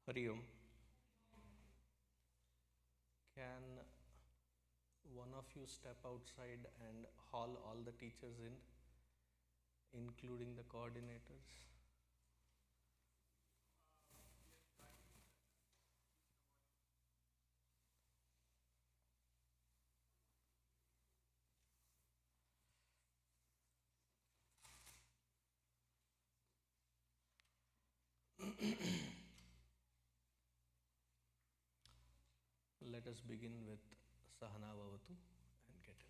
Hari Om. Can one of you step outside and haul all the teachers in, including the coordinators? Let us begin with Sahana Bhavatu and get in.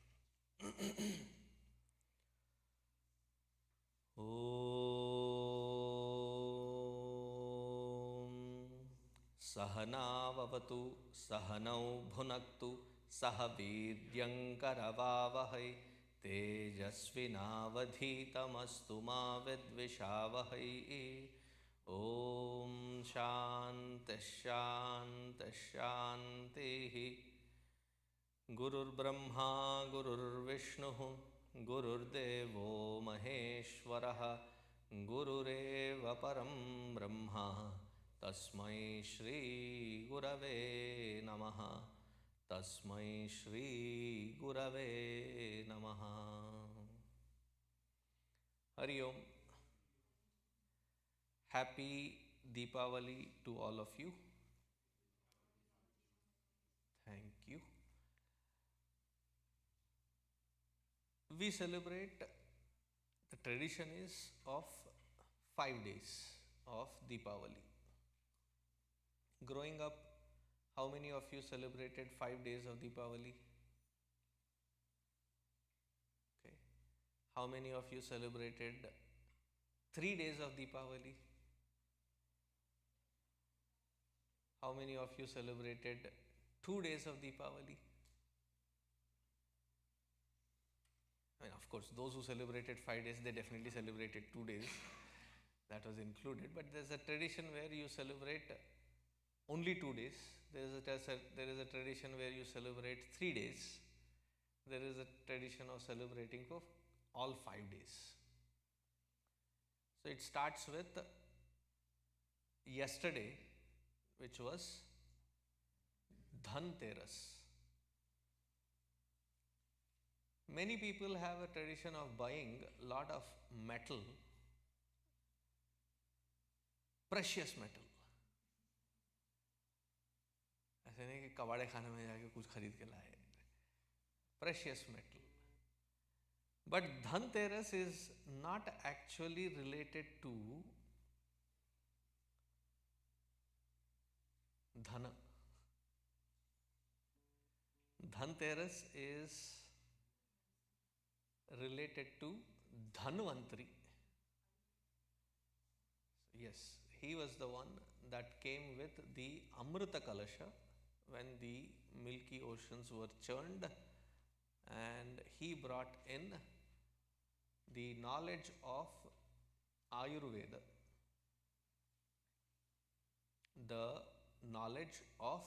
Om Sahana Bhavatu Sahanau Bhunaktu Sahaviryankaravavahai Tejasvinavadhitamastu ma vidvishavahai. Om Shanti Shanti Shanti. Gurur Brahma Gurur Vishnu Gurur Devo Maheshwaraha Gurureva Param Brahma Tasmai Shri Gurave Namaha. Tasmai Shri Gurave Namaha. Hari Om. Happy Deepavali to all of you. Thank you. We celebrate, the tradition is of 5 days of Deepavali. Growing up, how many of you celebrated 5 days of Deepavali? Okay. How many of you celebrated 3 days of Deepavali? How many of you celebrated 2 days of Deepavali? I mean, of course, those who celebrated 5 days, they definitely celebrated 2 days. That was included. But there's a tradition where you celebrate only 2 days. There is a tradition where you celebrate 3 days. There is a tradition of celebrating for all 5 days. So it starts with yesterday, which was Dhanteras. Many people have a tradition of buying a lot of metal, precious metal. ऐसे नहीं कि कबाड़े खाने में जाके कुछ खरीद के लाए. Precious metal. But Dhanteras is not actually related to Dhana. Dhanteras is related to Dhanvantari. Yes, he was the one that came with the Amrita Kalasha when the milky oceans were churned, and he brought in the knowledge of Ayurveda, the knowledge of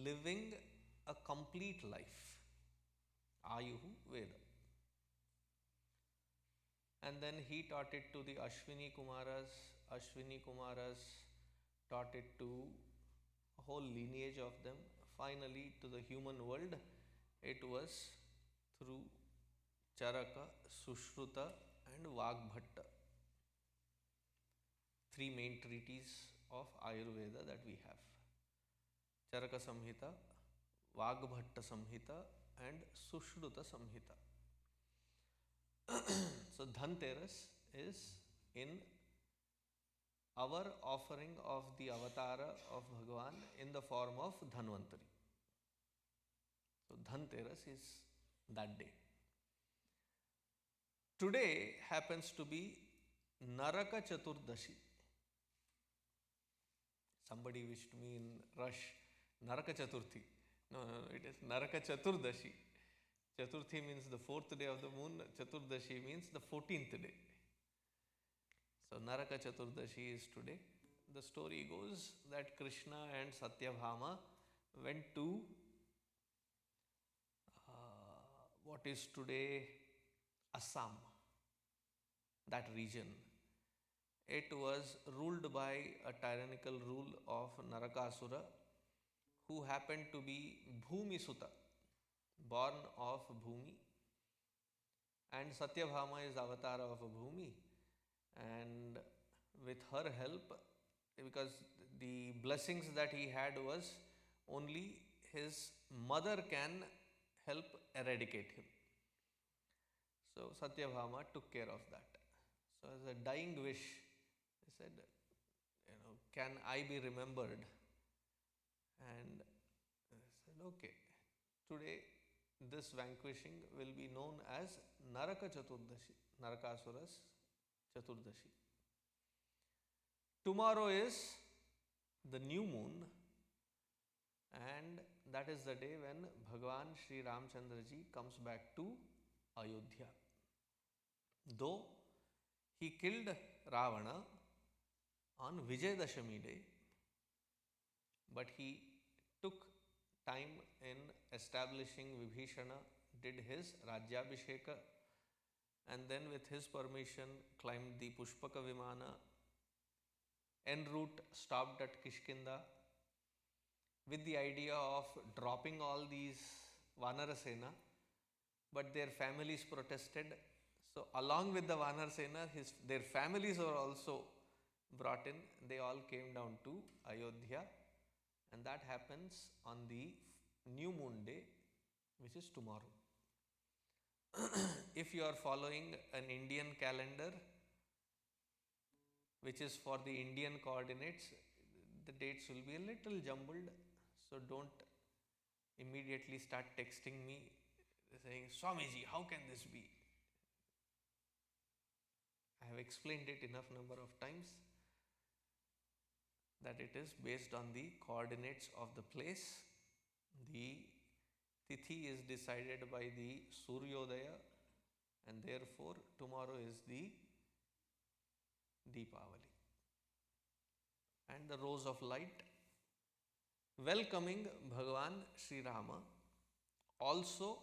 living a complete life, Ayuhu Veda. And then he taught it to the Ashwini Kumaras. Ashwini Kumaras taught it to a whole lineage of them. Finally, to the human world, it was through Charaka, Sushruta and Vagbhatta. 3 main treatises of Ayurveda that we have. Charaka Samhita, Vagbhatta Samhita and Sushruta Samhita. So Dhanteras is in our offering of the avatara of Bhagavan in the form of Dhanvantari. So Dhanteras is that day. Today happens to be Naraka Chaturdashi. Somebody wished me in rush Naraka Chaturthi. No, it is Naraka Chaturdashi. Chaturthi means the 4th day of the moon. Chaturdashi means the 14th day. So Naraka Chaturdashi is today. The story goes that Krishna and Satyabhama went to what is today Assam, that region. it was ruled by a tyrannical rule of Narakasura, who happened to be Bhumi Sutta, born of Bhumi, and Satyabhama is avatar of Bhumi, and with her help, because the blessings that he had was only his mother can help eradicate him. So Satyabhama took care of that. So as a dying wish, he said, can I be remembered? And I said, okay, today this vanquishing will be known as Naraka Chaturdashi, Narakasura's Chaturdashi. Tomorrow is the new moon, and that is the day when Bhagavan Sri Ramchandra ji comes back to Ayodhya. Though he killed Ravana on Vijayadashami day, but he took time in establishing Vibhishana, did his Rajyabhisheka, and then with his permission climbed the Pushpaka Vimana, en route stopped at Kishkinda with the idea of dropping all these Vanarasena, but their families protested. So along with the Vanarasena, their families were also brought in. They all came down to Ayodhya, and that happens on the new moon day, which is tomorrow. If you are following an Indian calendar, which is for the Indian coordinates, the dates will be a little jumbled. So don't immediately start texting me saying, Swamiji, how can this be? I have explained it enough number of times that it is based on the coordinates of the place. The Tithi is decided by the Suryodaya, and therefore tomorrow is the Deepavali. And the rose of light, welcoming Bhagavan Sri Rama, also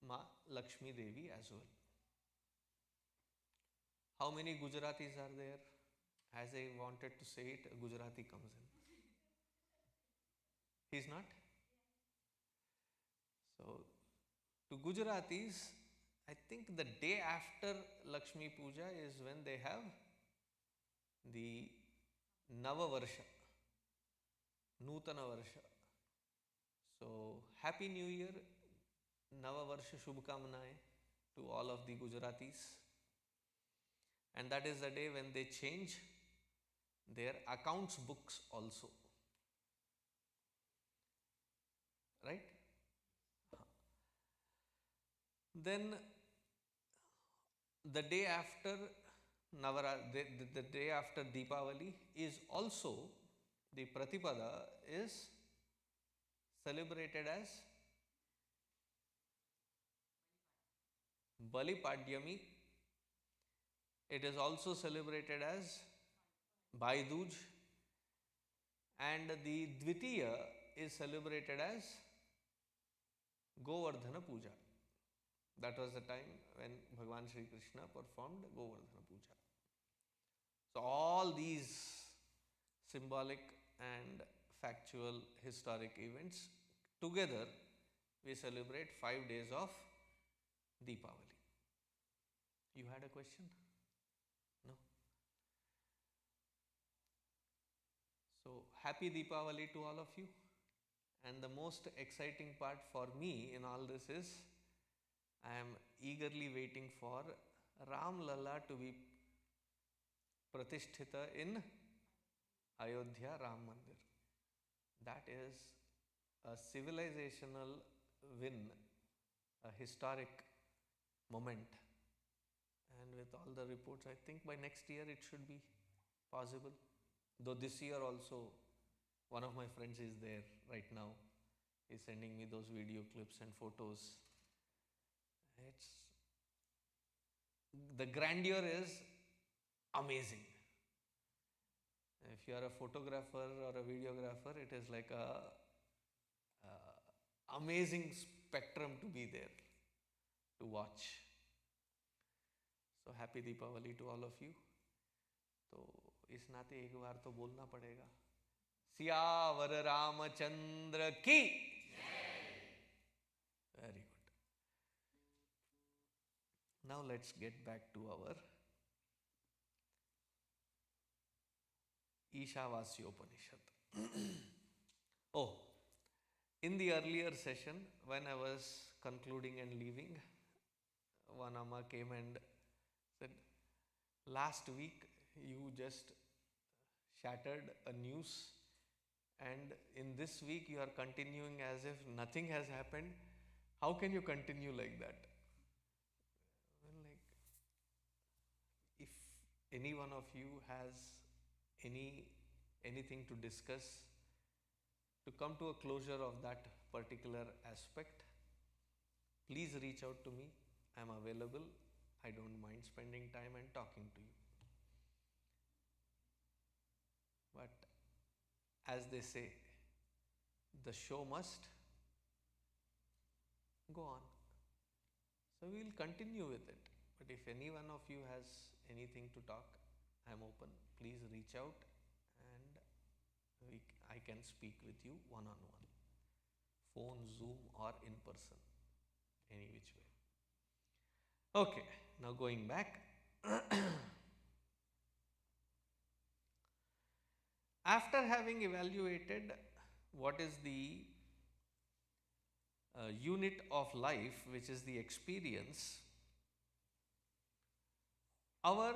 Ma Lakshmi Devi as well. How many Gujaratis are there? As I wanted to say it, a Gujarati comes in. He's not? So, to Gujaratis, I think the day after Lakshmi Puja is when they have the Navavarsha, Nutana Varsha. So, Happy New Year, Navavarsha Shubhkamnaye to all of the Gujaratis. And that is the day when they change their accounts books also. Right? Then the day after the day after Deepavali is also, the Pratipada is celebrated as Balipadyami. It is also celebrated as Bhai Dooj, and the Dvitiya is celebrated as Govardhana Puja. That was the time when Bhagavan Sri Krishna performed Govardhana Puja. So all these symbolic and factual historic events together, we celebrate 5 days of Deepavali. You had a question? No? So happy Deepavali to all of you. And the most exciting part for me in all this is, I am eagerly waiting for Ram Lalla to be Pratisthita in Ayodhya Ram Mandir. That is a civilizational win, a historic moment. And with all the reports, I think by next year it should be possible. Though this year also, one of my friends is there right now. He's sending me those video clips and photos. The grandeur is amazing. If you are a photographer or a videographer, it is like a amazing spectrum to be there to watch. So happy Deepavali to all of you. तो इस नाते एक बार तो बोलना पड़ेगा, सियावर रामचंद्र की। Very good. Now let's get back to our Ishavasopanishad. Oh, in the earlier session, when I was concluding and leaving, one Amma came and said, last week you just shattered a news, and in this week you are continuing as if nothing has happened. How can you continue like that? Well, like, if any one of you has anything to discuss, to come to a closure of that particular aspect, please reach out to me. I am available. I don't mind spending time and talking to you. But as they say, the show must go on. So we will continue with it. But if any one of you has anything to talk, I am open. Please reach out and I can speak with you one-on-one. Phone, Zoom or in person. Any which way. Okay, now going back. After having evaluated what is the unit of life, which is the experience, our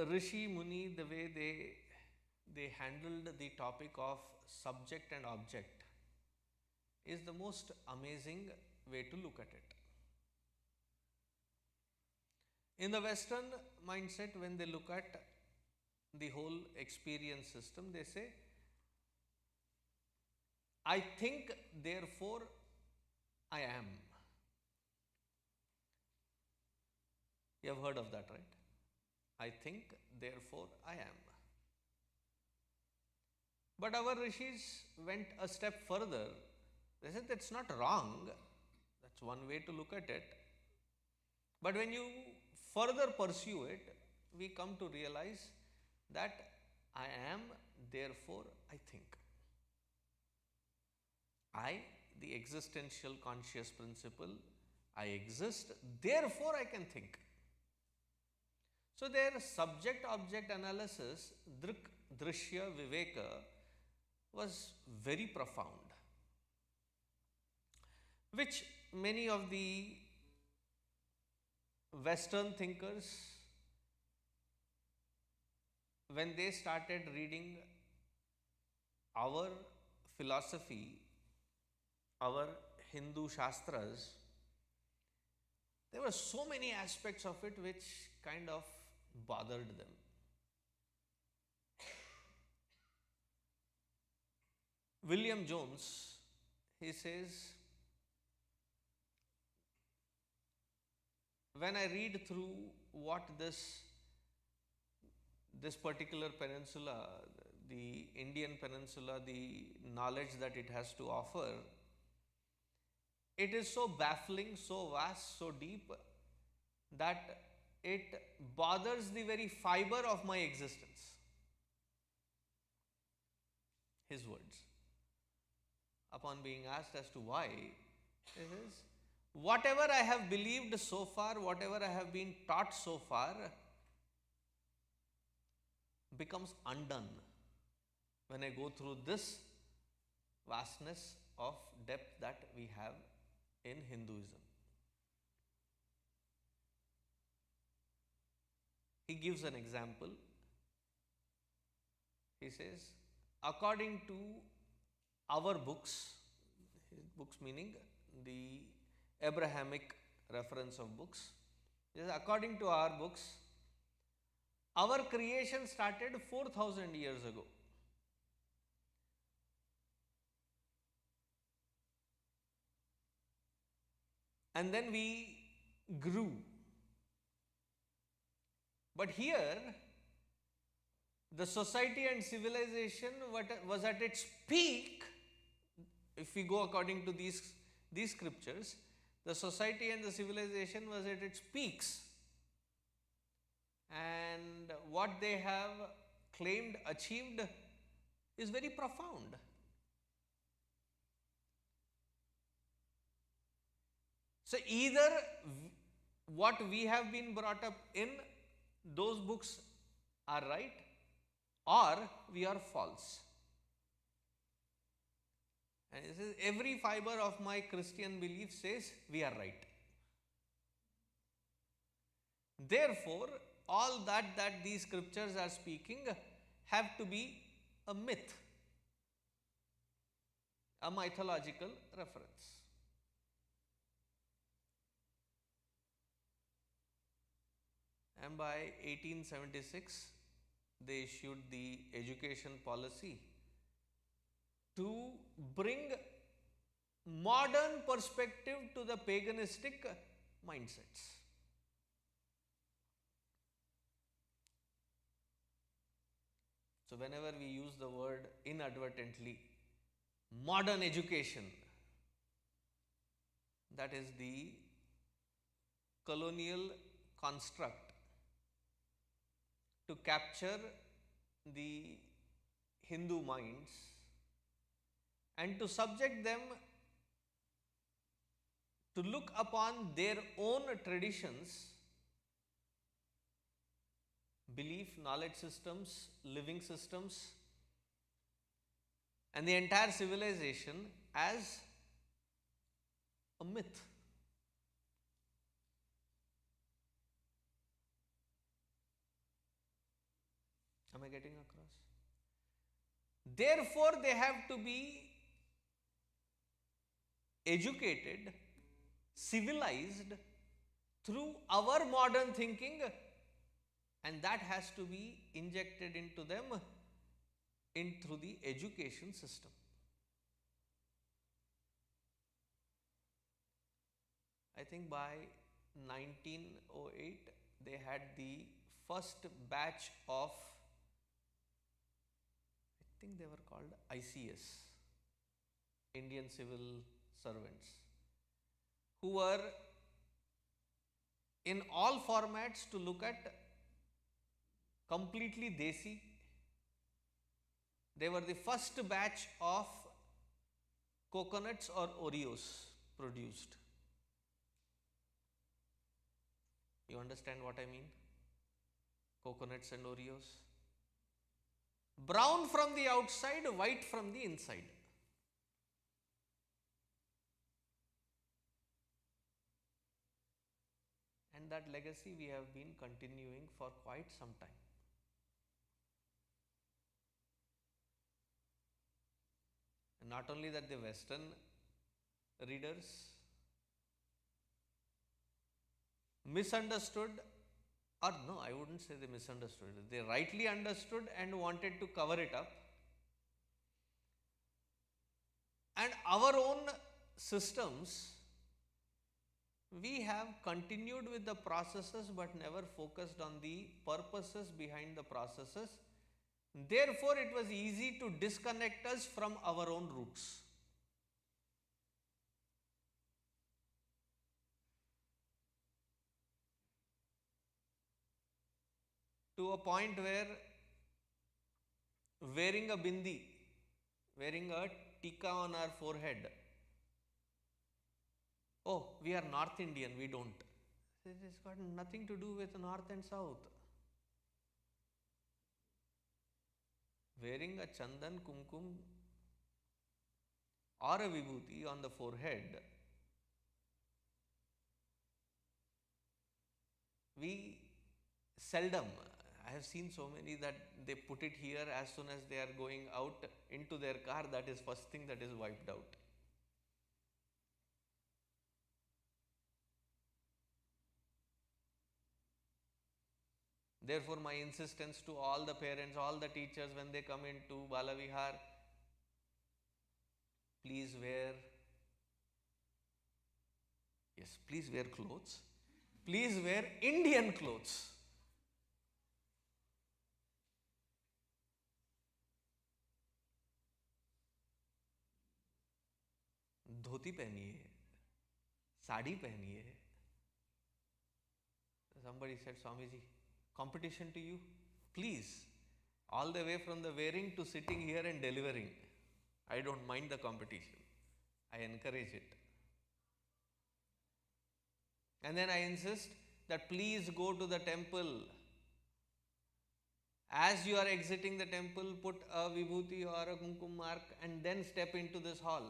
Rishi Muni, the way they handled the topic of subject and object, is the most amazing way to look at it. In the Western mindset, when they look at the whole experience system, they say, I think, therefore I am. You have heard of that, right? I think, therefore I am. But our rishis went a step further. They said that's not wrong. That's one way to look at it. But when you further pursue it, we come to realize that I am, therefore I think. I, the existential conscious principle, I exist, therefore I can think. So their subject-object analysis, drik, drishya, viveka, was very profound, which many of the Western thinkers, when they started reading our philosophy, our Hindu Shastras, there were so many aspects of it which kind of bothered them. William Jones, he says, when I read through what this particular peninsula, the Indian peninsula, the knowledge that it has to offer, it is so baffling, so vast, so deep, that it bothers the very fiber of my existence. His words. Upon being asked as to why, it is, whatever I have believed so far, whatever I have been taught so far, becomes undone when I go through this vastness of depth that we have in Hinduism. He gives an example. He says, according to our books meaning the Abrahamic reference of books, according to our books, our creation started 4,000 years ago. And then we grew. But here, the society and civilization was at its peak. If we go according to these scriptures, the society and the civilization was at its peaks. and what they have claimed, achieved is very profound. So either what we have been brought up in those books are right, or we are false. And it says every fiber of my Christian belief says we are right. Therefore, all that these scriptures are speaking have to be a myth, a mythological reference. And by 1876, they issued the education policy to bring modern perspective to the paganistic mindsets. So whenever we use the word inadvertently, modern education, that is the colonial construct to capture the Hindu minds and to subject them to look upon their own traditions, belief, knowledge systems, living systems, and the entire civilization as a myth. Am I getting across? Therefore, they have to be educated, civilized through our modern thinking, and that has to be injected into them through the education system. I think by 1908 they had the first batch of, I think they were called ICS, Indian Civil Servants, who were in all formats to look at completely desi. They were the first batch of coconuts or Oreos produced. You understand what I mean? Coconuts and Oreos. Brown from the outside, white from the inside. And that legacy we have been continuing for quite some time. And not only that, the Western readers misunderstood, or no, I wouldn't say they misunderstood, they rightly understood and wanted to cover it up. And our own systems, we have continued with the processes but never focused on the purposes behind the processes. Therefore, it was easy to disconnect us from our own roots. To a point where wearing a bindi, wearing a tika on our forehead, oh, we are North Indian, we don't. It has got nothing to do with North and South. Wearing a chandan, kumkum or a vibhuti on the forehead, we seldom, I have seen so many that they put it here as soon as they are going out into their car, that is first thing that is wiped out. Therefore, my insistence to all the parents, all the teachers, when they come into Balavihar, please wear, yes, please wear clothes. Please wear Indian clothes. धोती पहनिए, साड़ी पहनिए. Somebody said, Swamiji, competition to you? Please, all the way from the wearing to sitting here and delivering, I don't mind the competition. I encourage it. And then I insist that please go to the temple. As you are exiting the temple, put a vibhuti or a kumkum mark and then step into this hall.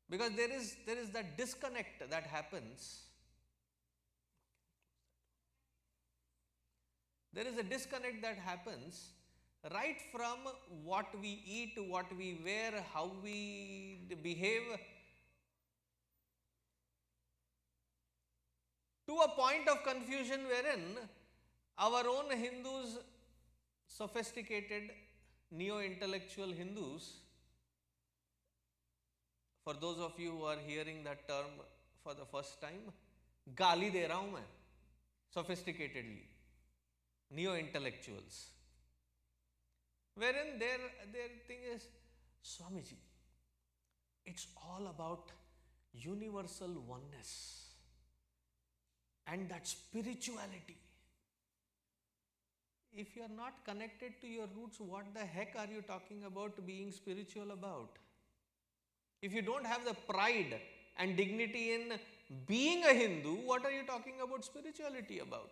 Because there is that disconnect that happens. There is a disconnect that happens right from what we eat, what we wear, how we behave, to a point of confusion wherein our own Hindus, sophisticated, neo-intellectual Hindus, for those of you who are hearing that term for the first time, गाली दे रहा हूं मैं, sophisticatedly, neo-intellectuals, wherein their thing is, Swamiji, it's all about universal oneness and that spirituality. If you are not connected to your roots, what the heck are you talking about being spiritual about? If you don't have the pride and dignity in being a Hindu, what are you talking about spirituality about?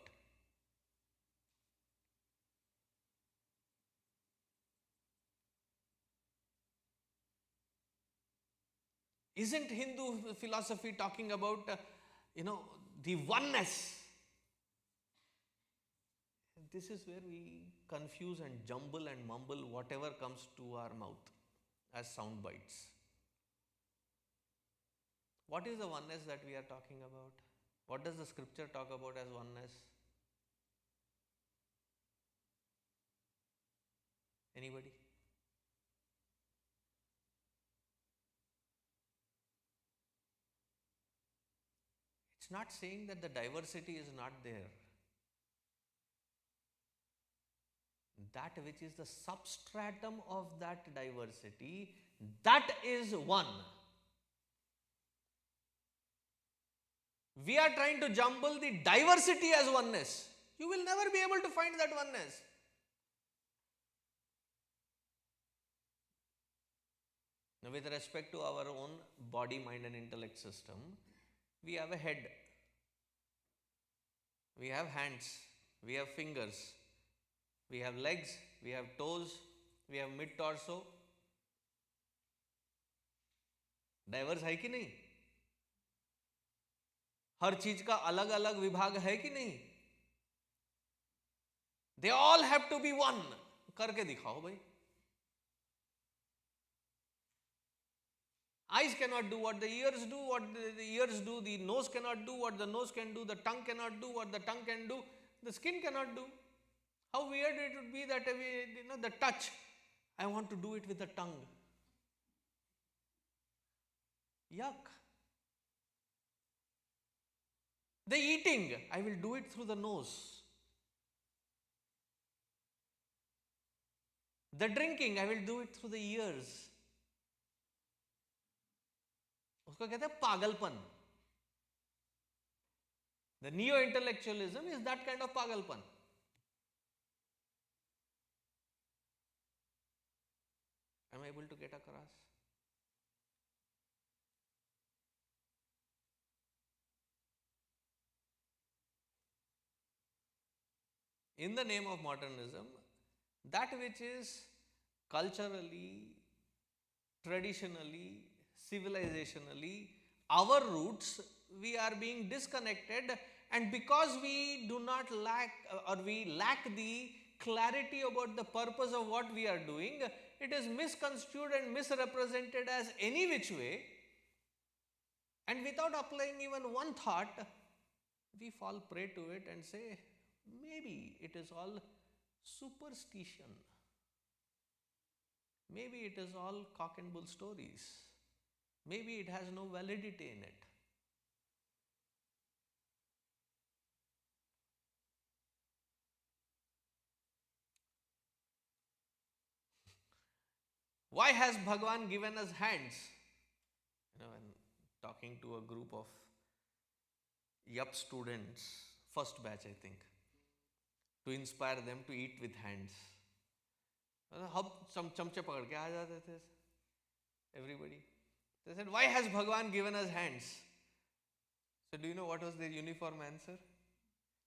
Isn't Hindu philosophy talking about, the oneness? This is where we confuse and jumble and mumble whatever comes to our mouth as sound bites. What is the oneness that we are talking about? What does the scripture talk about as oneness? Anybody? It's not saying that the diversity is not there. That which is the substratum of that diversity, that is one. We are trying to jumble the diversity as oneness. You will never be able to find that oneness. Now, with respect to our own body, mind and intellect system, we have a head, we have hands, we have fingers, we have legs, we have toes, we have mid-torso. Diverse है कि नहीं? हर चीज का अलग अलग विभाग है कि नहीं? They all have to be one. करके दिखाओ भाई. Eyes cannot do what the ears do, what the ears do, the nose cannot do what the nose can do, the tongue cannot do what the tongue can do, the skin cannot do. How weird it would be that the touch, I want to do it with the tongue. Yuck. The eating, I will do it through the nose. The drinking, I will do it through the ears. उसको कहते हैं पागलपन. The neo-intellectualism is that kind of pagalpan. Am I able to get across? In the name of modernism, that which is culturally, traditionally, civilizationally, our roots, we are being disconnected, and because we do not lack or we lack the clarity about the purpose of what we are doing, it is misconstrued and misrepresented as any which way, and without applying even one thought, we fall prey to it and say, maybe it is all superstition. Maybe it is all cock and bull stories. Maybe it has no validity in it. Why has Bhagavan given us hands? When talking to a group of YUP students, first batch I think, to inspire them to eat with hands. हम चमचे पकड़ के आ जाते थे everybody. They said, why has Bhagwan given us hands? So do you know what was their uniform answer?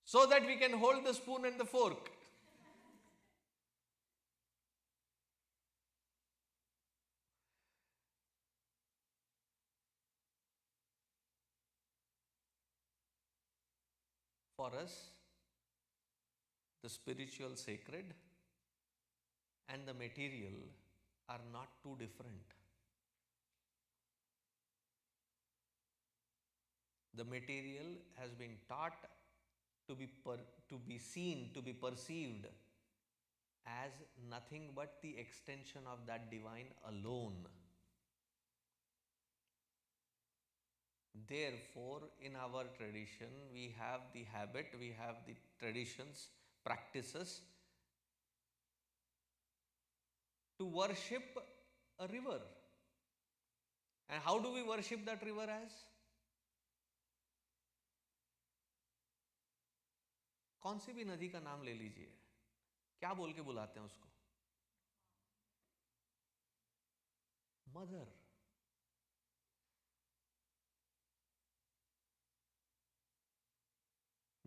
So that we can hold the spoon and the fork. For us, the spiritual sacred and the material are not too different. The material has been taught to be seen, to be perceived as nothing but the extension of that divine alone. Therefore, in our tradition, we have the habit, we have the traditions, practices to worship a river. And how do we worship that river as? कौन सी भी नदी का नाम ले लीजिए, क्या बोल के बुलाते हैं उसको? Mother.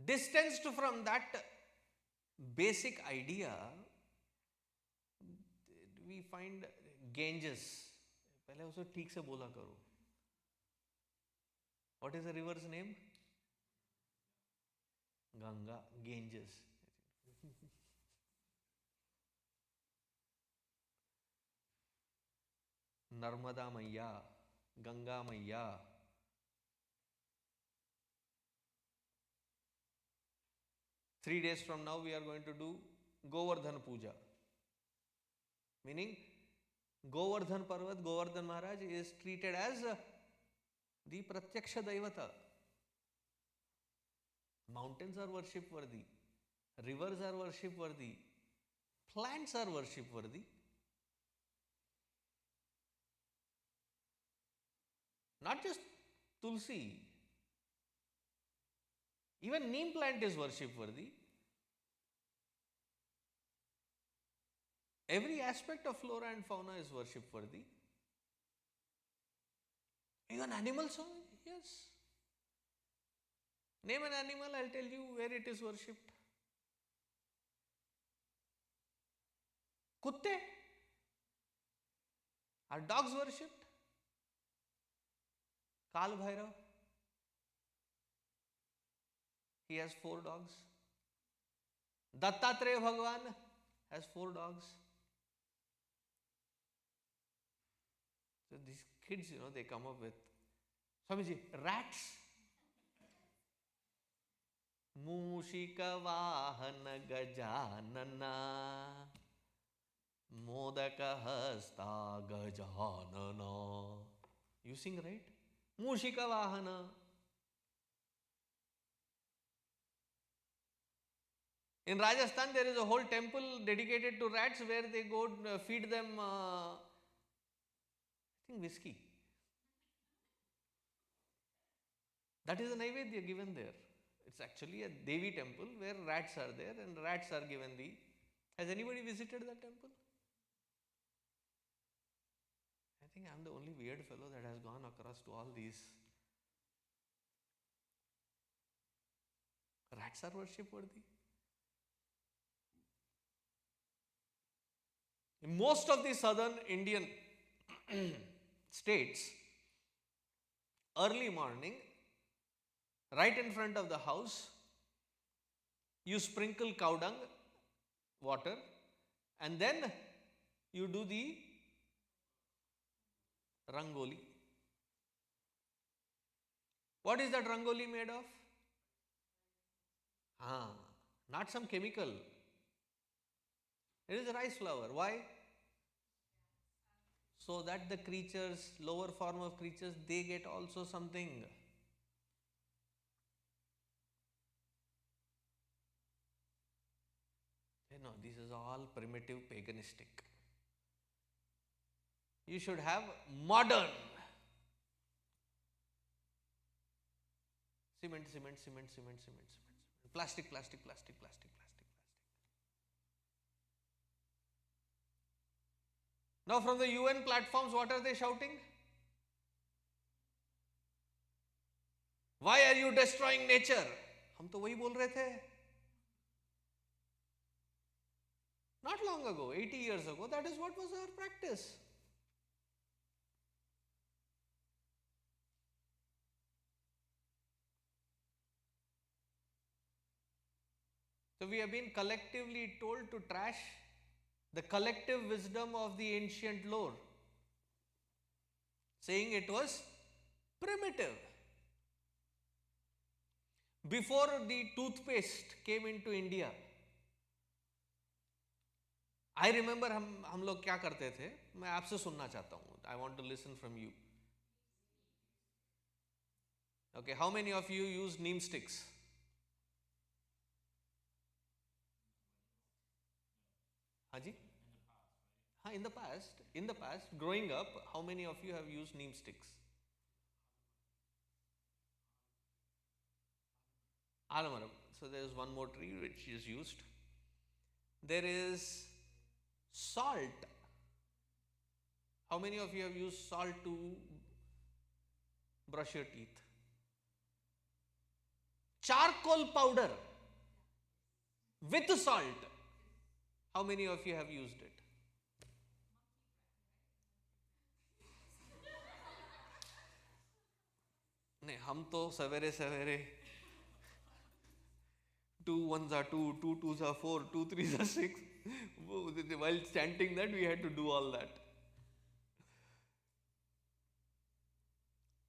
Distanced from that basic idea, we find Ganges. पहले उसे ठीक से बोला करो. What is the river's name? Ganga, Ganges. Narmada Maiya, Ganga Maiya. Three days from now we are going to do Govardhan Puja. Meaning Govardhan Parvat, Govardhan Maharaj is treated as the Pratyaksha Daivata. Mountains are worship worthy, rivers are worship worthy, plants are worship worthy. Not just Tulsi, even neem plant is worship worthy. Every aspect of flora and fauna is worship worthy. Even animals, yes. Name an animal, I'll tell you where it is worshipped. Kutte. Are dogs worshipped? Kal Bhairav. He has 4 dogs. Dattatreya Bhagwan has 4 dogs. So these kids, they come up with, Swamiji, rats. Mushika Vahana Gajanana Modaka Hasta Gajanana. You sing, right? Mushika Vahana. In Rajasthan, there is a whole temple dedicated to rats where they go feed them, I think, whiskey. That is a Naivedya given there. It's actually a Devi temple where rats are there and rats are given the. Has anybody visited that temple? I think I'm the only weird fellow that has gone across to all these. Rats are worship worthy. In most of the southern Indian states, early morning, right in front of the house, you sprinkle cow dung, water, and then you do the rangoli. What is that rangoli made of? Not some chemical. It is rice flour. Why? So that the creatures, lower form of creatures, they get also something. No, this is all primitive paganistic. You should have modern. Cement, cement, cement, cement, cement, cement. Plastic, plastic, plastic, plastic, plastic, plastic. Now from the UN platforms, what are they shouting? Why are you destroying nature? हम तो वही बोल रहे थे. Not long ago, 80 years ago, that is what was our practice. So we have been collectively told to trash the collective wisdom of the ancient lore, saying it was primitive. Before the toothpaste came into India, I remember हम लोग क्या करते थे, मैं आपसे सुनना चाहता हूँ. I want to listen from you. Okay, how many of you use neem sticks? Haji? In the past, growing up, how many of you have used neem sticks? Alamaram. So there is one more tree which is used. There is salt. How many of you have used salt to brush your teeth? Charcoal powder with salt. How many of you have used it? नहीं, हम तो सवेरे सवेरे 2 1s are 2, 2 2s are 4, 2 3s are 6. While chanting that, we had to do all that.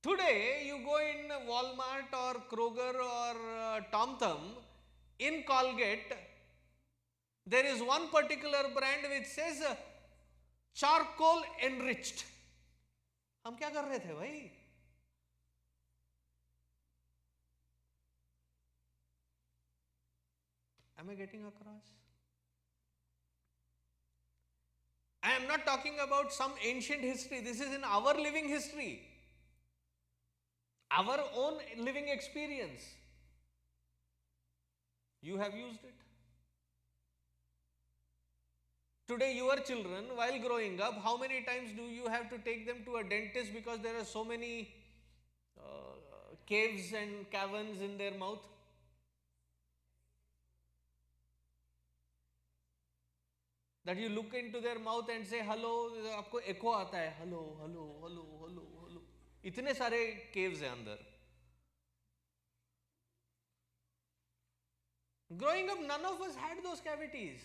Today, you go in Walmart or Kroger or Tom Thum, in Colgate, there is one particular brand which says charcoal enriched. हम क्या कर रहे थे भाई? Am I getting across? I am not talking about some ancient history. This is in our living history, our own living experience. You have used it. Today, your children, while growing up, how many times do you have to take them to a dentist because there are so many caves and caverns in their mouth? That you look into their mouth and say hello, आपको echo आता है, hello, hello, hello, hello, hello. इतने सारे caves हैं अंदर. Growing up, none of us had those cavities.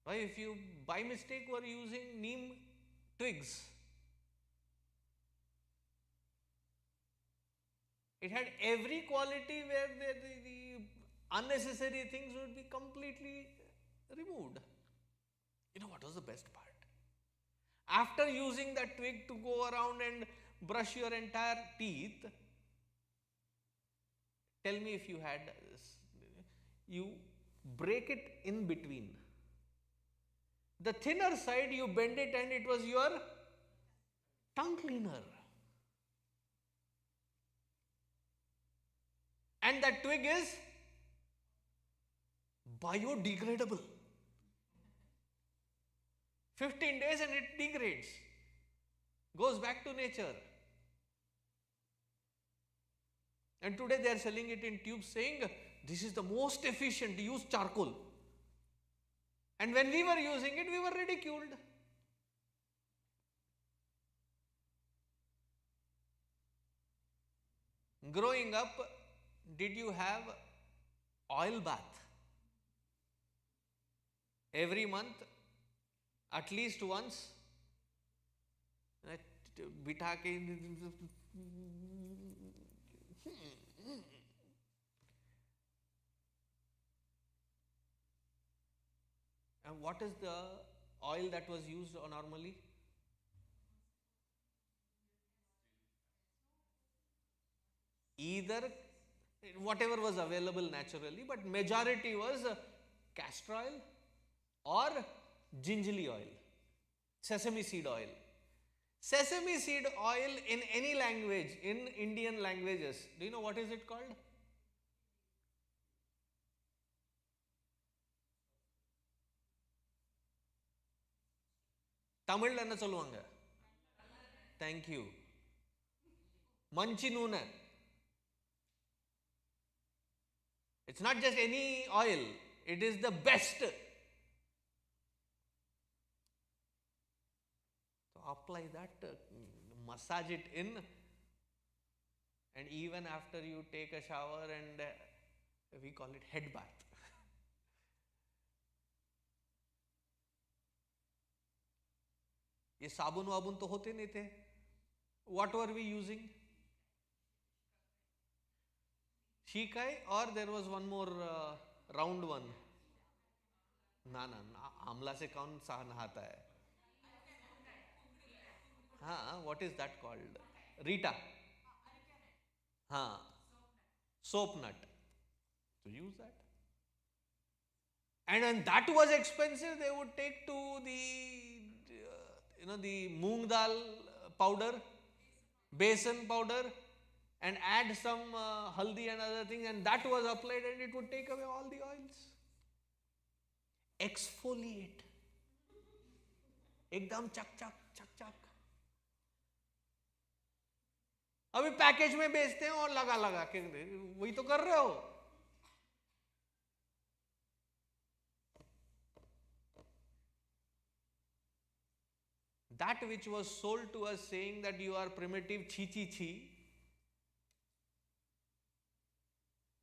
Why, if you by mistake were using neem twigs, it had every quality where the unnecessary things would be completely removed. You know what was the best part? After using that twig to go around and brush your entire teeth, tell me if you had this. You break it in between. The thinner side you bend it and it was your tongue cleaner. And that twig is biodegradable. 15 days and it degrades, goes back to nature. And today they are selling it in tubes saying, this is the most efficient, use charcoal. And when we were using it, we were ridiculed. Growing up, did you have oil bath? Every month, at least once, बिठा के and what is the oil that was used normally? Either whatever was available naturally, but majority was castor oil or gingerly oil, sesame seed oil. Sesame seed oil in any language, in Indian languages, do you know what is it called? Tamil enna solluvanga? Thank you. Manchi noona. It's not just any oil, it is the best. So apply that, massage it in, and even after you take a shower, and we call it head bath. ये साबुन वाबुन तो होते नहीं थे. What were we using? Shikai, or there was one more round one. ना आमला से कौन सा नहाता है? हाँ, what is that called? Rita. हाँ, soap nut. So use that. And when that was expensive, they would take to the the moong dal powder, besan powder, and add some haldi and other things, and that was applied, and it would take away all the oils. Exfoliate. एकदम चक चक चक चक. अभी package में बेचते हैं और लगा लगा के वही तो कर रहे हो. That which was sold to us saying that you are primitive, chi chi chi,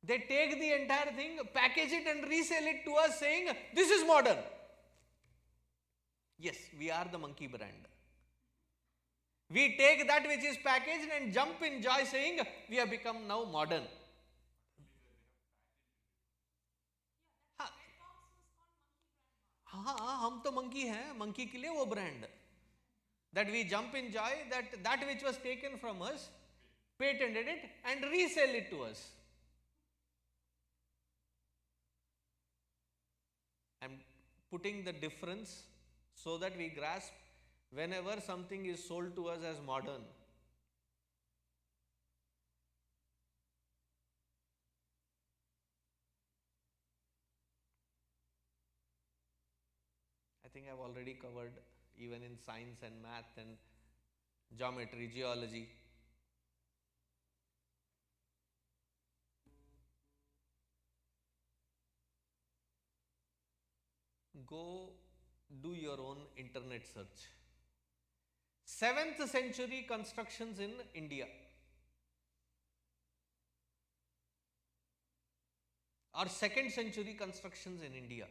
they take the entire thing, package it and resell it to us saying this is modern. Yes, we are the monkey brand. We take that which is packaged and jump in joy saying we have become now modern. हाँ, हम तो monkey हैं, monkey के लिए वो brand. That we jump in joy that which was taken from us, patented it and resell it to us. I'm putting the difference so that we grasp whenever something is sold to us as modern. I think I've already covered even in science and math and geometry, geology. Go do your own internet search. 7th century constructions in India or 2nd century constructions in India.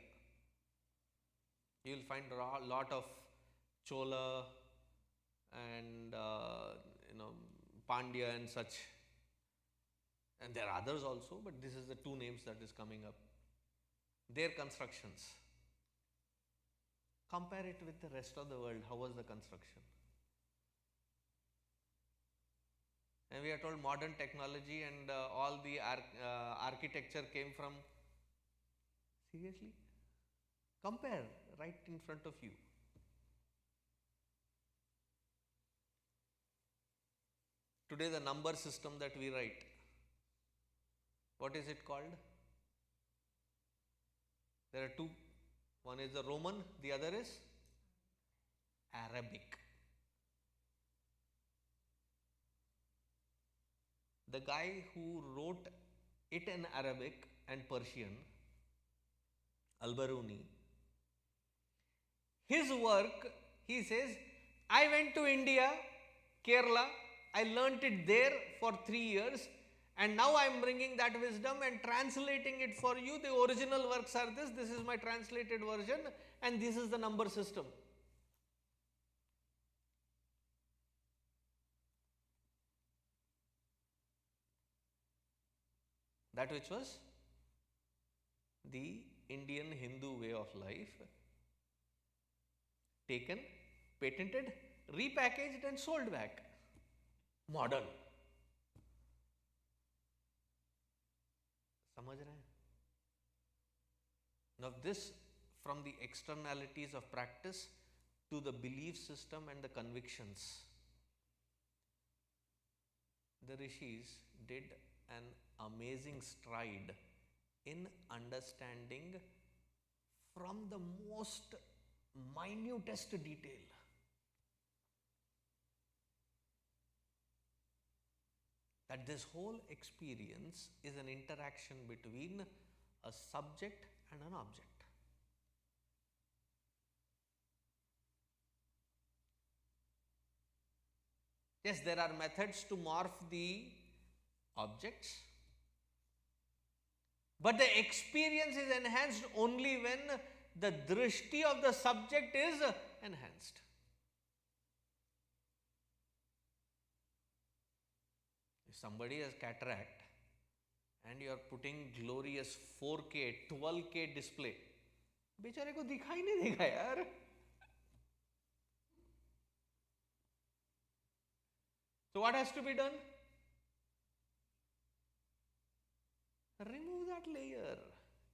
You will find a lot of Chola and Pandya and such, and there are others also, but this is the two names that is coming up. Their constructions. Compare it with the rest of the world. How was the construction? And we are told modern technology and all the architecture came from. Seriously? Compare right in front of you. Today the number system that we write, what is it called? There are two. One is the Roman, the other is Arabic. The guy who wrote it in Arabic and Persian, Al-Baruni, his work, he says, I went to India, Kerala, I learnt it there for 3 years, and now I am bringing that wisdom and translating it for you. The original works are this is my translated version, and this is the number system. That which was the Indian Hindu way of life, taken, patented, repackaged and sold back. Modern. समझ रहे हैं? Now this, from the externalities of practice to the belief system and the convictions. the rishis did an amazing stride in understanding from the most minutest detail. That this whole experience is an interaction between a subject and an object. Yes, there are methods to morph the objects, but the experience is enhanced only when the drishti of the subject is enhanced. If somebody has cataract and you are putting glorious 4K, 12K display, बेचारे को दिखाई नहीं देगा यार. So what has to be done? Remove that layer,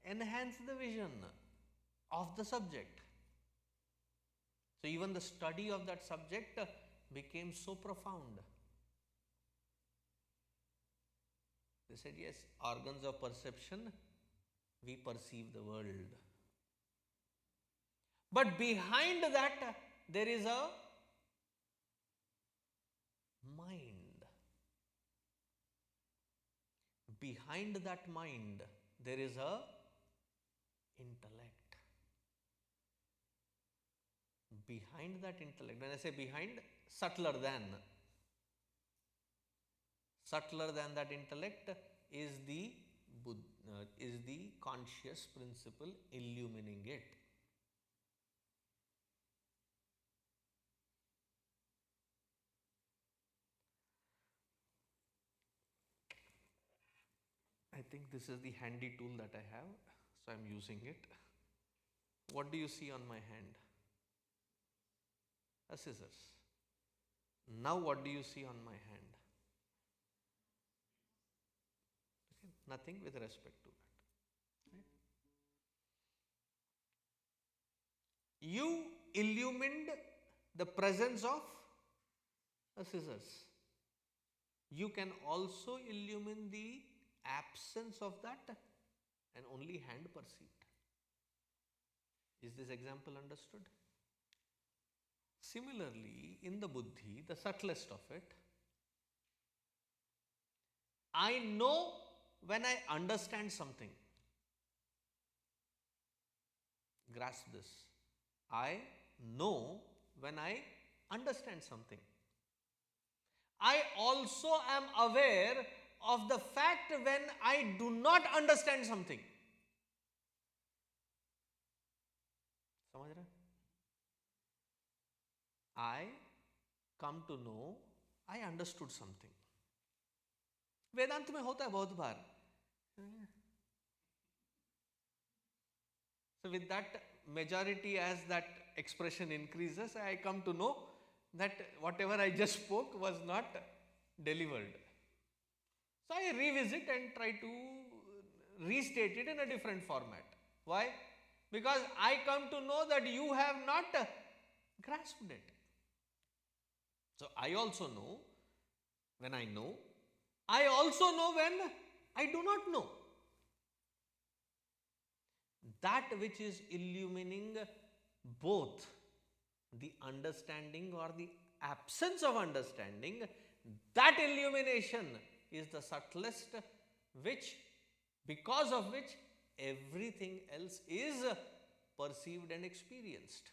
enhance the vision of the subject. So even the study of that subject became so profound. They said, yes, organs of perception, we perceive the world. But behind that, there is a mind. Behind that mind, there is a intellect. Behind that intellect, when I say behind, subtler than that intellect is the conscious principle illumining it. I think this is the handy tool that I have, so I am using it. What do you see on my hand? A scissors. Now what do you see on my hand? Okay. Nothing with respect to that. Right? You illumined the presence of a scissors. You can also illumine the absence of that and only hand perceived. Is this example understood? Similarly, in the buddhi, the subtlest of it, I know when I understand something. Grasp this. I know when I understand something. I also am aware of the fact when I do not understand something. समझ रहे? I come to know I understood something. वेदांत में होता है बहुत बार. So with that majority, as that expression increases, I come to know that whatever I just spoke was not delivered. So I revisit and try to restate it in a different format. Why? Because I come to know that you have not grasped it. So I also know when I know. I also know when I do not know. That which is illumining both the understanding or the absence of understanding, that illumination is the subtlest, which, because of which everything else is perceived and experienced.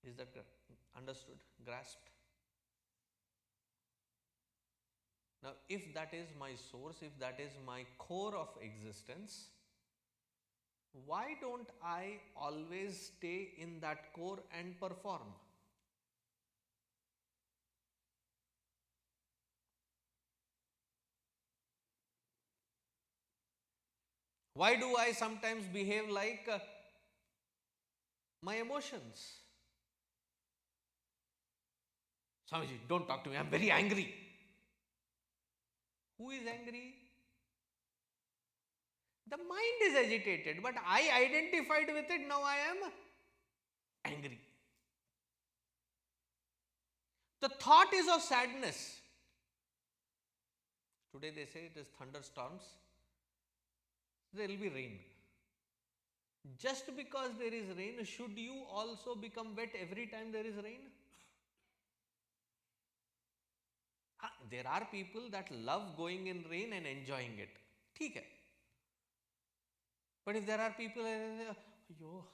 Is that understood, grasped? Now, if that is my source, if that is my core of existence, why don't I always stay in that core and perform? Why do I sometimes behave like my emotions? Swamiji, don't talk to me, I am very angry. Who is angry? The mind is agitated, but I identified with it, now I am angry. The thought is of sadness. Today they say it is thunderstorms. There will be rain. Just because there is rain, should you also become wet every time there is rain? There are people that love going in rain and enjoying it. ठीक है. But if there are people, yo,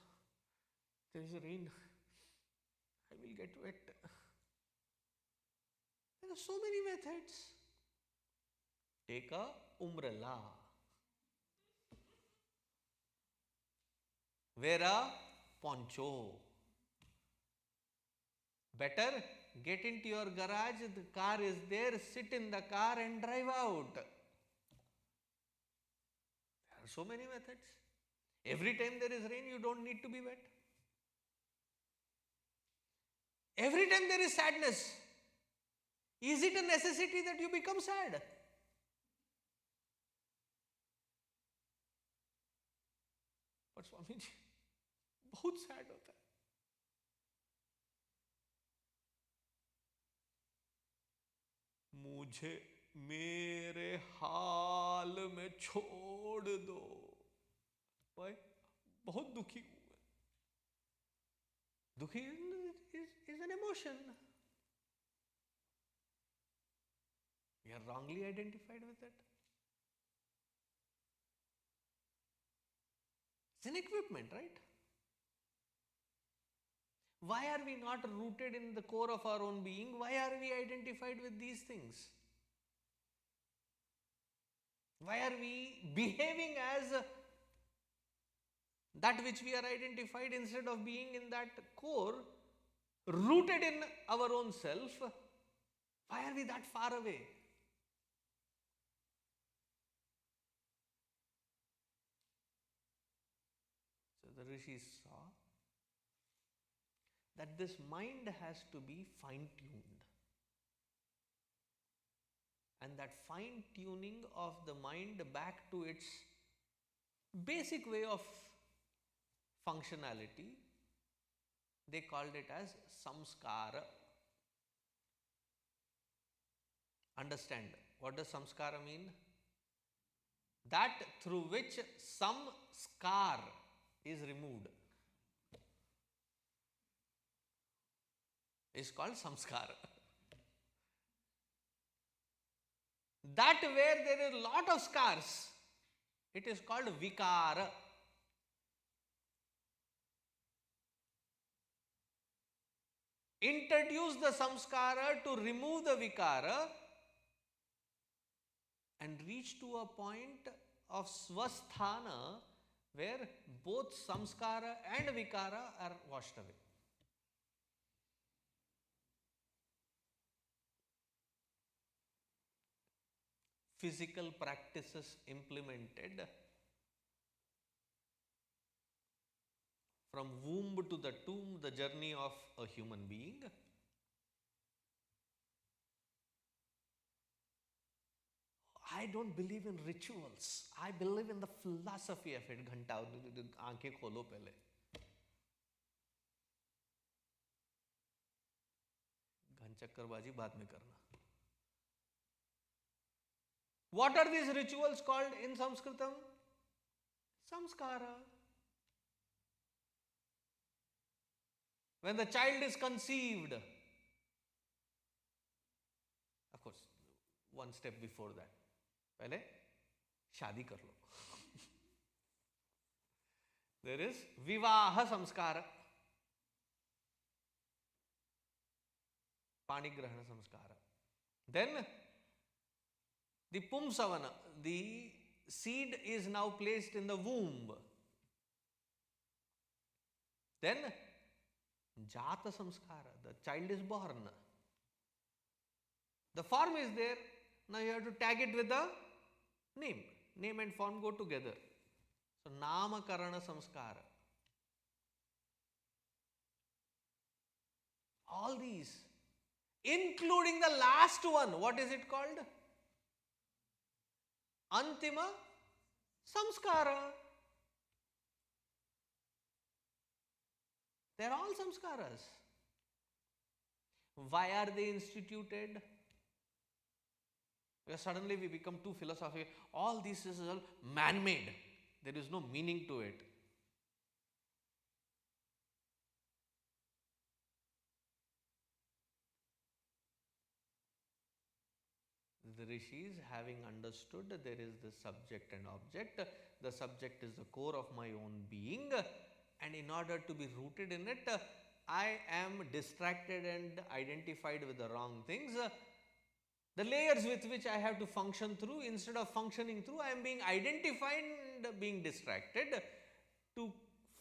there is rain, I will get wet. There are so many methods. Take a umbrella. Wear a poncho. Better get into your garage, the car is there, sit in the car and drive out. There are so many methods. Every time there is rain, you don't need to be wet. Every time there is sadness, is it a necessity that you become sad? But Swami ji, बहुत sad होता है. मुझे मेरे हाल में छोड़ दो. भाई बहुत दुखी हूं मैं. दुखी is an emotion. We are wrongly identified with it. It's an equipment, right? Why are we not rooted in the core of our own being? Why are we identified with these things? Why are we behaving as that which we are identified instead of being in that core, rooted in our own self? Why are we that far away? So the rishis saw that this mind has to be fine-tuned. And that fine-tuning of the mind back to its basic way of functionality, they called it as samskara. Understand, what does samskara mean? That through which some scar is removed is called samskara. That where there is a lot of scars, it is called vikara. Introduce the samskara to remove the vikara and reach to a point of swasthana where both samskara and vikara are washed away. Physical practices implemented from womb to the tomb, the journey of a human being. I don't believe in rituals. I believe in the philosophy of it. घंटा आंखें खोलो पहले. घन चक्करबाजी बाद में करना. What are these rituals called in Sanskritam? Samskara. When the child is conceived, of course, one step before that, पहले शादी कर लो. There is vivaha samskara, panigrahana samskara. Then the pumsavana, the seed is now placed in the womb. Then jata samskara, the child is born. The form is there, now you have to tag it with the name. Name and form go together. So namakarana samskara. All these, including the last one, what is it called? Antima samskara. They are all samskaras. Why are they instituted? Because suddenly we become too philosophical. All this is all man-made. There is no meaning to it. The rishis, having understood that there is the subject and object, the subject is the core of my own being, and in order to be rooted in it, I am distracted and identified with the wrong things. The layers with which I have to function through, instead of functioning through, I am being identified and being distracted. To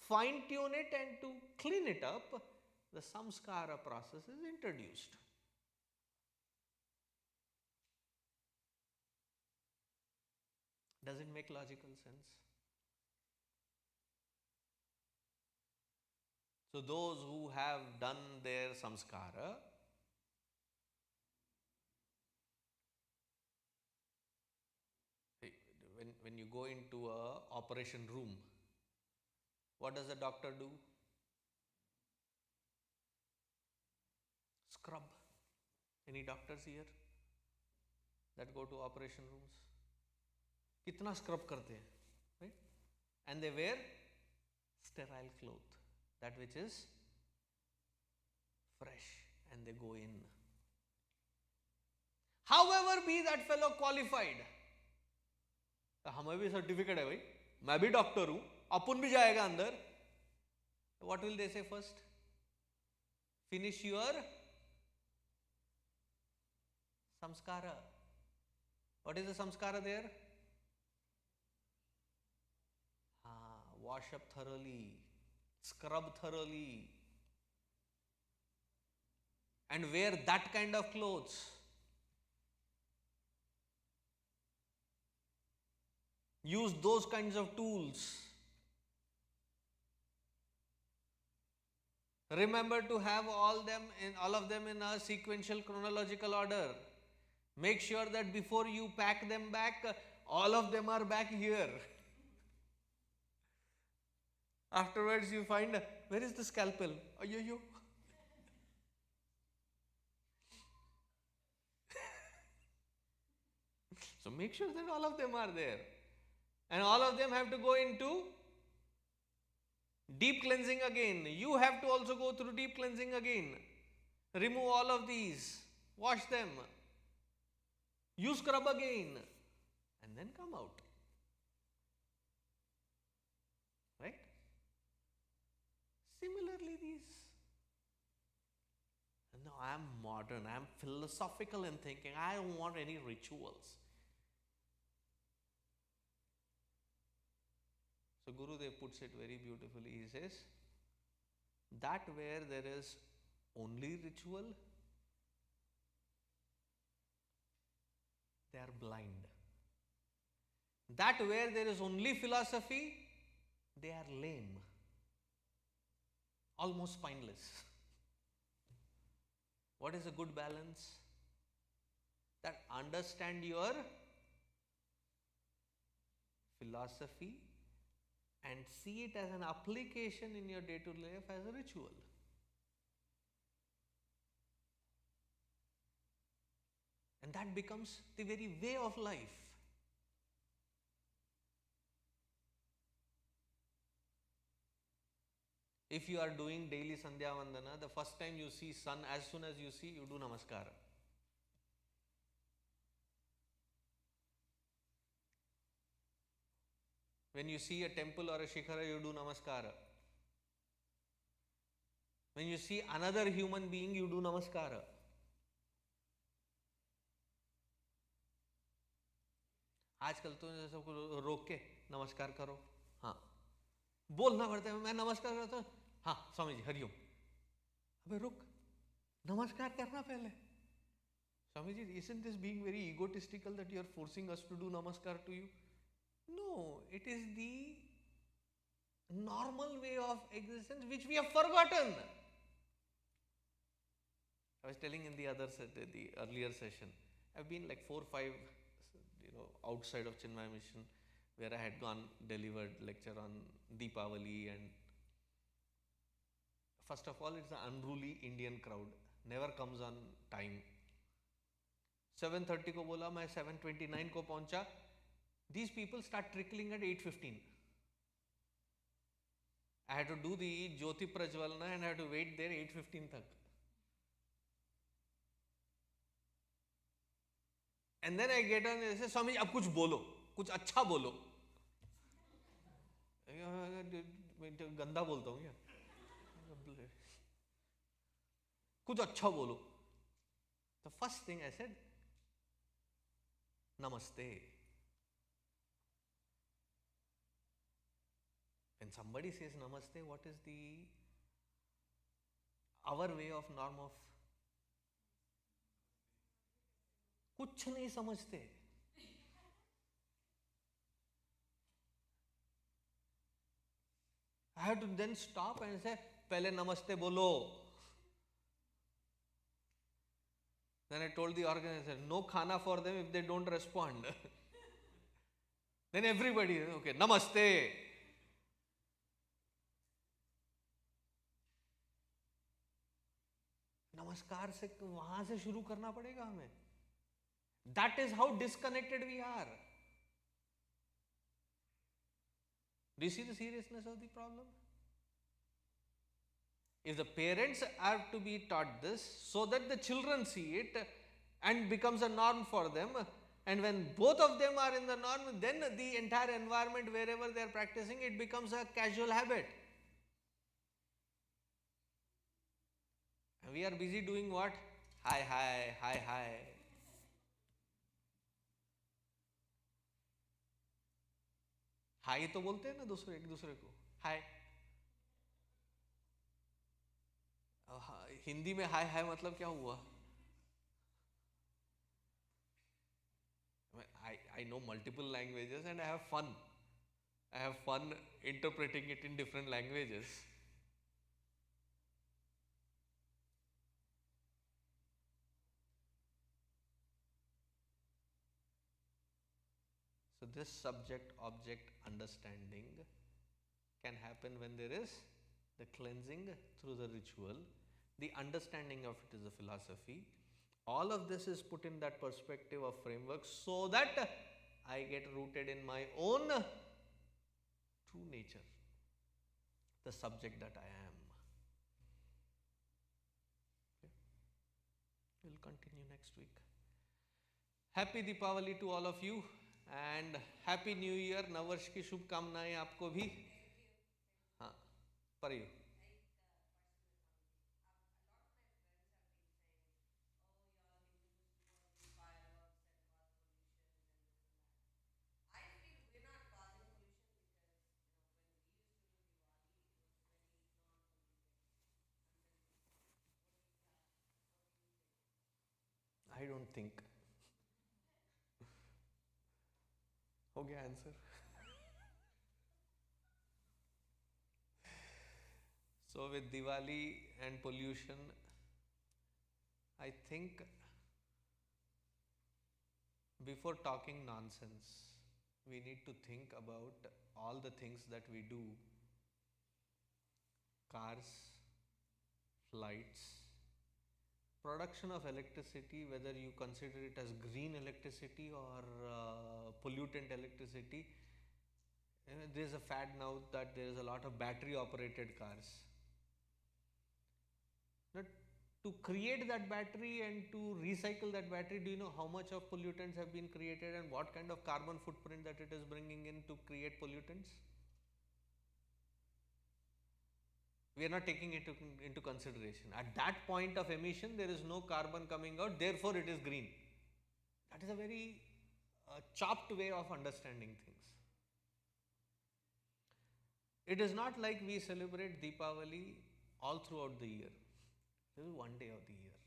fine tune it and to clean it up, the samskara process is introduced. Does it make logical sense? So those who have done their samskara, when you go into a operation room, what does the doctor do? Scrub. Any doctors here that go to operation rooms? Kitna scrub karte hain, right? And they wear sterile cloth, that which is fresh, and they go in. However be that fellow qualified, हमें भी certificate है भाई, मैं भी doctor हूं, अपन भी जाएगा अंदर. What will they say first? Finish your samskara. What is the samskara there? Wash up thoroughly, scrub thoroughly, and wear that kind of clothes. Use those kinds of tools. Remember to have all of them in a sequential chronological order. Make sure that before you pack them back, all of them are back here. Afterwards you find, where is the scalpel? Yo. So make sure that all of them are there. And all of them have to go into deep cleansing again. You have to also go through deep cleansing again. Remove all of these. Wash them. You scrub again. And then come out. Right? Similarly these. No, I am modern. I am philosophical in thinking. I don't want any rituals. So Gurudev puts it very beautifully. He says, that where there is only ritual, they are blind. That where there is only philosophy, they are lame, almost spineless. What is a good balance? That understand your philosophy and see it as an application in your day-to-day life as a ritual. And that becomes the very way of life. If you are doing daily Sandhya Vandana, the first time you see sun, as soon as you see, you do Namaskara. When you see a temple or a shikhara, you do Namaskara. When you see another human being, you do Namaskara. आजकल तो सबको रोक के नमस्कार करो, हाँ बोलना पड़ता है, मैं नमस्कार करता हूँ, हाँ स्वामी जी हरिओम. अबे रुक, नमस्कार करना पहले. Swami ji, isn't this being very egotistical that you are forcing us to do namaskar to you? No, it is the normal way of existence which we have forgotten. I was telling in the earlier session, I've been like 4 or 5, outside of Chinmaya Mission, where I had gone delivered lecture on Deepavali and First of all, it's an unruly Indian crowd, never comes on time. 7:30 को बोला, मैं 7:29 को पहुंचा. These people start trickling at 8:15. I had to do the Jyoti Prajwalana and I had to wait there 8:15 तक. And then I get on and say, Swami, अब कुछ बोलो, कुछ अच्छा बोलो. गंदा बोलता हूँ क्या? कुछ अच्छा बोलो. The first thing I said, Namaste. When somebody says Namaste, what is our way of norm of? कुछ नहीं समझते. I have to then stop and say, पहले नमस्ते बोलो. Then I told the organizer, no khana for them if they don't respond. Then everybody, okay, namaste. नमस्कार से वहां से शुरू करना पड़ेगा हमें. That is how disconnected we are. Do you see the seriousness of the problem? If the parents are to be taught this so that the children see it and becomes a norm for them, and when both of them are in the norm, then the entire environment wherever they are practicing, it becomes a casual habit. And we are busy doing what? Hi, hi, hi, hi. High तो बोलते हैं ना दूसरे एक दूसरे को, हाय. हिंदी में हाय हाय मतलब क्या हुआ? I know multiple languages and I have fun. I have fun interpreting it in different languages. So this subject-object understanding can happen when there is the cleansing through the ritual, the understanding of it is a philosophy. All of this is put in that perspective of framework so that I get rooted in my own true nature, the subject that I am. Okay. We'll continue next week. Happy Deepavali to all of you. And Happy New Year, नववर्ष की शुभकामनाएं आपको भी. हाँ, पर you. I don't think. हो गया answer. So with Diwali and pollution, I think before talking nonsense, we need to think about all the things that we do. Cars, flights, production of electricity, whether you consider it as green electricity or pollutant electricity. There is a fad now that there is a lot of battery operated cars. Now, to create that battery and to recycle that battery, do you know how much of pollutants have been created and what kind of carbon footprint that it is bringing in to create pollutants? We are not taking it into consideration. At that point of emission, there is no carbon coming out, therefore it is green. That is a very chopped way of understanding things. It is not like we celebrate Deepavali all throughout the year. This is one day of the year.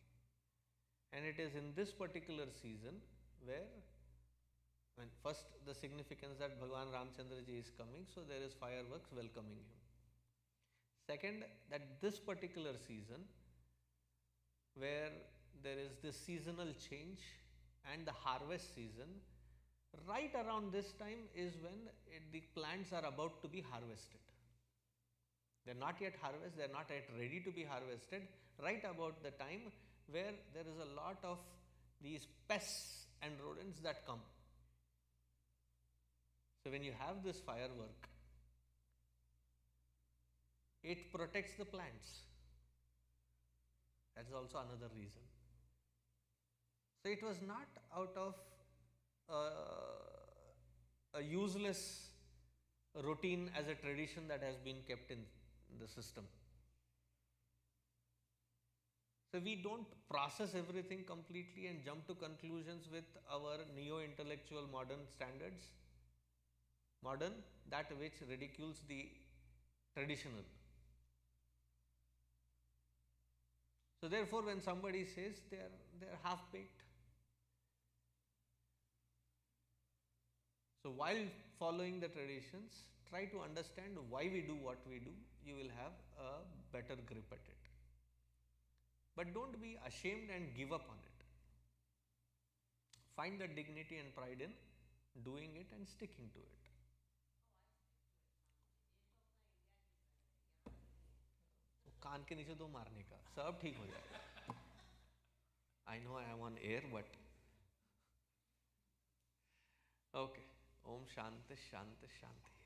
And it is in this particular season where, when first the significance that Bhagavan Ramchandra ji is coming, so there is fireworks welcoming him. Second, that this particular season where there is this seasonal change and the harvest season, right around this time is when the plants are about to be harvested. They're not yet harvested, they're not yet ready to be harvested, right about the time where there is a lot of these pests and rodents that come. So when you have this firework, it protects the plants. That's also another reason. So it was not out of a useless routine as a tradition that has been kept in the system. So we don't process everything completely and jump to conclusions with our neo-intellectual modern standards. Modern, that which ridicules the traditional. So therefore, when somebody says they're half-baked, so while following the traditions, try to understand why we do what we do. You will have a better grip at it. But don't be ashamed and give up on it. Find the dignity and pride in doing it and sticking to it. कान के नीचे दो मारने का, सब ठीक हो जाएगा. I know I am on air, but okay. Om Shanti Shanti Shanti.